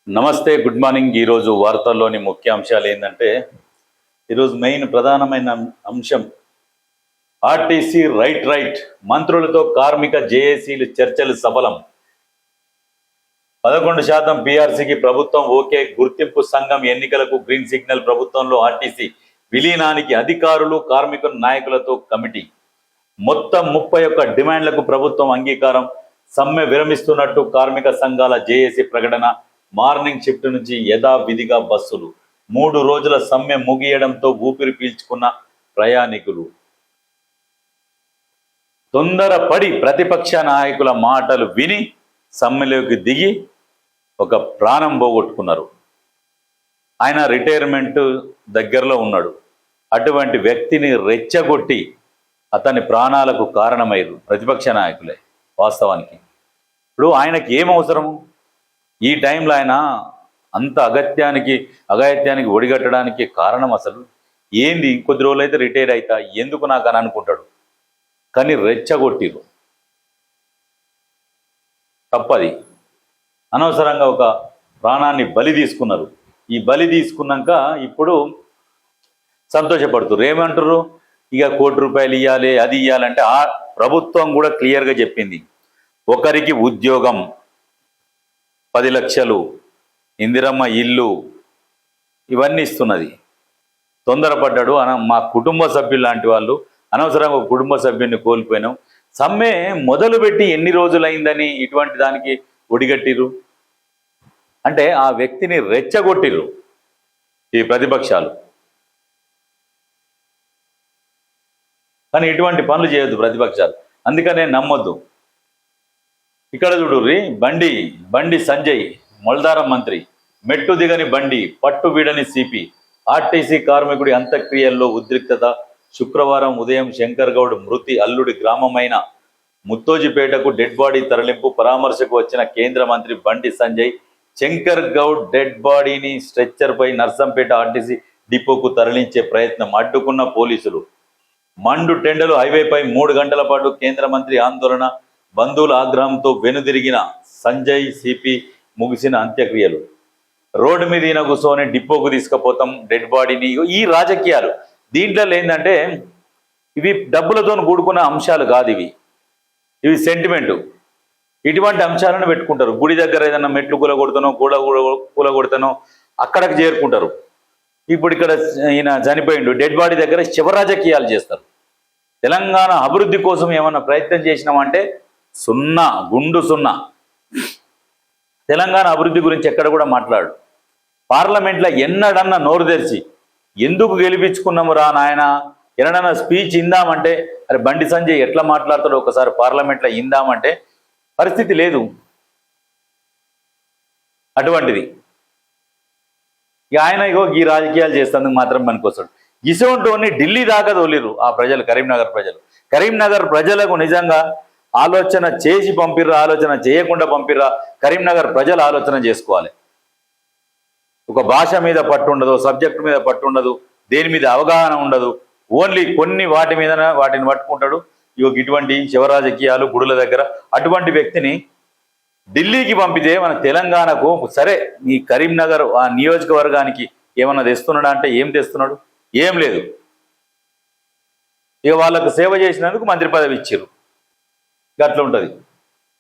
నమస్తే, good morning. ఈరోజు వార్తల్లోని ముఖ్యాంశాలు ఏంటంటే, ఈరోజు మెయిన్ ప్రధానమైన అంశం ఆర్టీసీ రైట్ మంత్రులతో కార్మిక జేఏసీలు చర్చలు సఫలం. 11% పీఆర్సీకి ప్రభుత్వం ఓకే. గుర్తింపు సంఘం ఎన్నికలకు గ్రీన్ సిగ్నల్. ప్రభుత్వంలో ఆర్టీసీ విలీనానికి అధికారులు కార్మిక నాయకులతో కమిటీ. మొత్తం 31 డిమాండ్లకు ప్రభుత్వం అంగీకారం. సమ్మె విరమిస్తున్నట్టు కార్మిక సంఘాల జేఏసీ ప్రకటన. మార్నింగ్ షిఫ్ట్ నుంచి యథావిధిగా బస్సులు. 3 రోజుల సమ్మె ముగియడంతో ఊపిరి పీల్చుకున్న ప్రయాణికులు. తొందరపడి ప్రతిపక్ష నాయకుల మాటలు విని సమ్మెలోకి దిగి ఒక ప్రాణం పోగొట్టుకున్నారు. ఆయన రిటైర్మెంట్ దగ్గరలో ఉన్నాడు. అటువంటి వ్యక్తిని రెచ్చగొట్టి అతని ప్రాణాలకు కారణమయ్యారు ప్రతిపక్ష నాయకులే. వాస్తవానికి ఇప్పుడు ఆయనకి ఏం అవసరము? ఈ టైంలో ఆయన అంత అగత్యానికి ఒడిగట్టడానికి కారణం అసలు ఏంది? కొద్ది రోజులు అయితే రిటైర్ అవుతా ఎందుకు నాకు అని అనుకుంటాడు. కానీ రెచ్చగొట్టిరు. తప్పది. అనవసరంగా ఒక ప్రాణాన్ని బలి తీసుకున్నారు. ఈ బలి తీసుకున్నాక ఇప్పుడు సంతోషపడుతున్నారు. ఏమంటారు? ఇక ₹1 కోటి ఇవ్వాలి, అది ఇవ్వాలంటే ఆ ప్రభుత్వం కూడా క్లియర్గా చెప్పింది. ఒకరికి ఉద్యోగం 10 లక్షలు, ఇందిరమ్మ ఇల్లు, ఇవన్నీ ఇస్తున్నది. తొందరపడ్డాడు. మా కుటుంబ సభ్యులు లాంటి వాళ్ళు అనవసరంగా ఒక కుటుంబ సభ్యుడిని కోల్పోయినాం. సమ్మె మొదలుపెట్టి ఎన్ని రోజులైందని ఇటువంటి దానికి ఒడిగట్టిరు అంటే ఆ వ్యక్తిని రెచ్చగొట్టిరు ఈ ప్రతిపక్షాలు. కానీ ఇటువంటి పనులు చేయొద్దు ప్రతిపక్షాలు. అందుకనే నమ్మొద్దు. ఇక్కడ చూడుర్రి, బండి సంజయ్ మొల్దారం మంత్రి, మెట్టు దిగని బండి, పట్టు వీడని సిపి. ఆర్టీసీ కార్మికుడి అంత్యక్రియల్లో ఉద్రిక్తత. శుక్రవారం ఉదయం శంకర్ గౌడ్ మృతి అల్లుడి గ్రామమైన ముత్తోజిపేటకు డెడ్ బాడీ తరలింపు. పరామర్శకు వచ్చిన కేంద్ర మంత్రి బండి సంజయ్ శంకర్ గౌడ్ డెడ్ బాడీని స్ట్రెచ్చర్పై నర్సంపేట ఆర్టీసీ డిపోకు తరలించే ప్రయత్నం అడ్డుకున్న పోలీసులు. మండు టెండలు హైవేపై 3 గంటల పాటు కేంద్ర మంత్రి ఆందోళన. బంధువుల ఆగ్రహంతో వెనుదిరిగిన సంజయ్ సిపి. ముగిసిన అంత్యక్రియలు. రోడ్డు మీద ఈయన కూర్చొని డిపోకు తీసుకుపోతాం డెడ్ బాడీని. ఈ రాజకీయాలు దీంట్లో ఏంటంటే ఇవి డబ్బులతో కూడుకున్న అంశాలు కాదు. ఇవి సెంటిమెంటు. ఇటువంటి అంశాలను పెట్టుకుంటారు. గుడి దగ్గర ఏదైనా మెట్లు కూలగొడతానో అక్కడికి చేరుకుంటారు. ఇప్పుడు ఇక్కడ ఈయన చనిపోయిండు, డెడ్ బాడీ దగ్గర శివరాజకీయాలు చేస్తారు. తెలంగాణ అభివృద్ధి కోసం ఏమన్నా ప్రయత్నం చేసినామంటే సున్నా, గుండు సున్నా. తెలంగాణ అభివృద్ధి గురించి ఎక్కడ కూడా మాట్లాడు. పార్లమెంట్లో ఎన్నడన్నా నోరు తెరిచి ఎందుకు గెలిపించుకున్నాము రా నాయన, ఎన్నడన్నా స్పీచ్ ఇందామంటే అరే బండి సంజయ్ ఎట్లా మాట్లాడతాడో ఒకసారి పార్లమెంట్లో ఇందామంటే పరిస్థితి లేదు. అటువంటిది ఆయన ఈ రాజకీయాలు చేస్తేందుకు మాత్రం పనికొస్తాడు. ఇసోంటోని ఢిల్లీ దాకా తోలిరు ఆ ప్రజలు, కరీంనగర్ ప్రజలకు నిజంగా ఆలోచన చేసి పంపిర్రా, ఆలోచన చేయకుండా పంపిర్రా, కరీంనగర్ ప్రజలు ఆలోచన చేసుకోవాలి. ఒక భాష మీద పట్టు ఉండదు, సబ్జెక్టు మీద పట్టు ఉండదు, దేని మీద అవగాహన ఉండదు. ఓన్లీ కొన్ని వాటిని పట్టుకుంటాడు. ఇటువంటి శివరాజకీయాలు గుడుల దగ్గర. అటువంటి వ్యక్తిని ఢిల్లీకి పంపితే మన తెలంగాణకు సరే, ఈ కరీంనగర్ ఆ నియోజకవర్గానికి ఏమన్నా తెస్తున్నాడా అంటే ఏం తెస్తున్నాడు? ఏం లేదు. ఇక వాళ్ళకు సేవ చేసినందుకు మంత్రి పదవి ఇచ్చారు. అట్లా ఉంటుంది.